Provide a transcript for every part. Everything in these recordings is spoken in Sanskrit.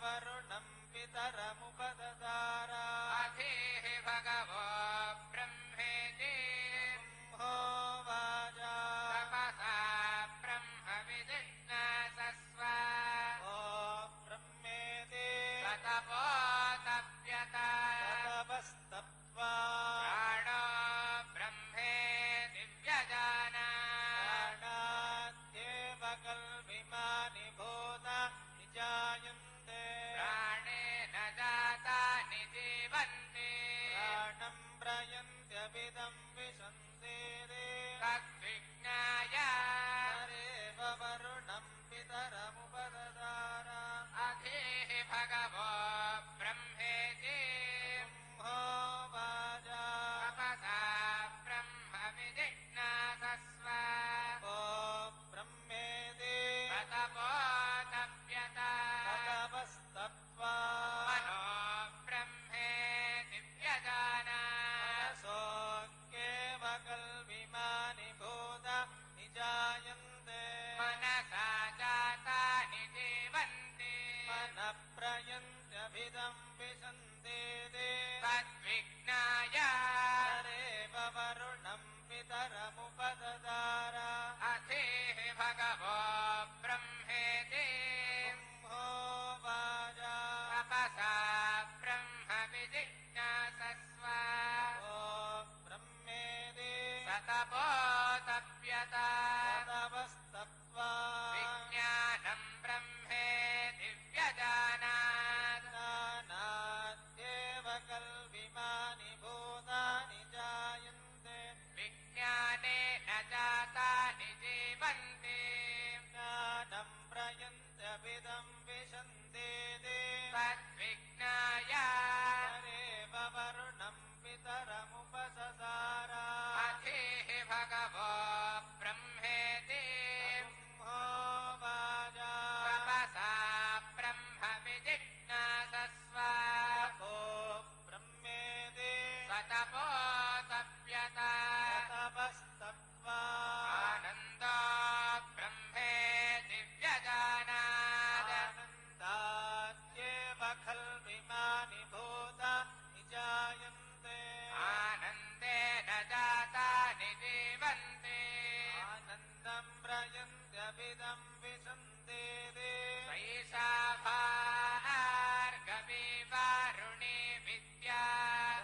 वरुणम् पितरमुपददार अधीः भगवो ब्रह्मेति होवाजा तपसा ब्रह्म विजिज्ञासस्व ओ ब्रह्मेति तपो तप्यत तपस्तप्त्वा प्राणो ब्रह्मेति व्यजानात् प्राणाद्येव कल्विमानि भूतानि जायन्ते प्राणेन जातानि जीवन्ति प्राणम् प्रयन्त्यभिदम् विशन्ते तद्विज्ञाय हरेव वरुणम् पितरमुपददार अधीः भगवो ब्रह्मेति होवाजा तपसा ब्रह्म विजिज्ञासस्व ओ ब्रह्मेति तपो तप्यत तपस्तप्त्वा मनो ब्रह्मेति व्यजानात् मनसोऽग्येव कल्विमानि भूतानि जायन्ते मनसा जातानि जीवन्ति मनः प्रयन्त्यभिदम् विशन्ते तद्विज्ञाय हरेव वरुणम् पितरमुपददार अधीः भगवो ब्रह्मेति होवाजा तपसा ब्रह्म विजिज्ञासस्व ओ ब्रह्मेति तपो तप्यत तपस्तप्त्वा विज्ञानम् ब्रह्मेति व्यजानात् ज्ञानाद्येव कल्विमानि भूतानि जायन्ते विज्ञानेन जातानि जीवन्ति ज्ञानम् प्रयन्त्यभिदम् विशन्ते तद्विज्ञाय हरेव वरुणम् पितरमुपससार अधीः भगवो ब्रह्मेति होवाजा तपसा ब्रह्म विजिज्ञासस्व ओ ब्रह्मेति तपो तप्यत तपस्तप्त्वा आनन्दो ब्रह्मेति व्यजानात् आनन्दाद्येव खल्विमानि भूतानि जायन्ते आनन्देन जातानि जीवन्ति आनन्दम् प्रयन्त्यभिदम् विशन्ते सैषा भार्गवीवारुणी विद्या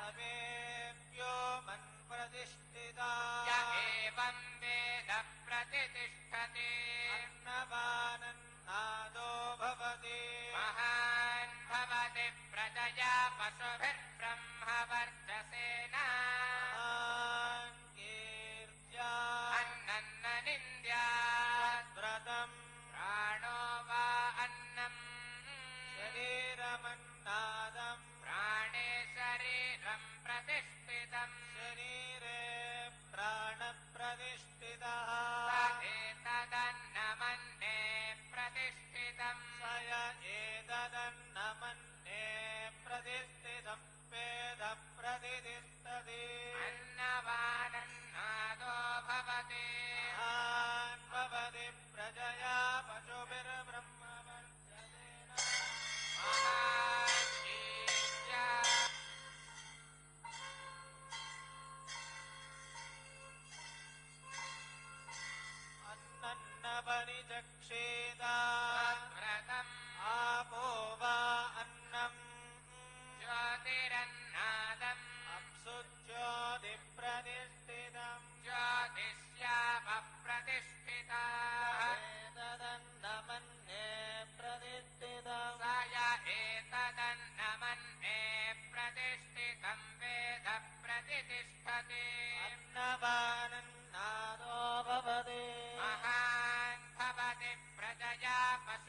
सर्वेभ्यो मन्प्रतिष्ठिता य एवं वेद प्रतिष्ठति अन्नपानन्नादो भवति महान् भवति प्रजया पशुभिर्ब्रह्मवर्चसेन कीर्त्या अन्नन्न निन्द्यात् व्रतम् प्राणो वा अन्नम् शरीरमन्नादम् प्राणे शरीरम् प्रतिष्ठितम् शरीरे प्राणप्रतिष्ठितः तदेतदन्नमन्ये प्रतिष्ठितम् स य एतदन्नमन्ये प्रतिष्ठितम् वेद प्रतिष्ठति अन्नवानन्नादो भवति महान् भवति प्रजया पशुभिर्ब्रह्मवर्चसेन महान् अन्नन्नपरिचक्षेदा व्रतम् आपो वा अन्नम् ज्योतिरन्नादम् अप्सु ज्योतिप्रतिष्ठितम् ज्योतिष्यापप्रतिष्ठिता एतदन्नमन्ये प्रतिष्ठितम् स य एतदन्नमन्ये प्रतिष्ठितम् वेद प्रतिष्ठति अन्नपानन्नादो भवति महान् भवति प्रजया पशु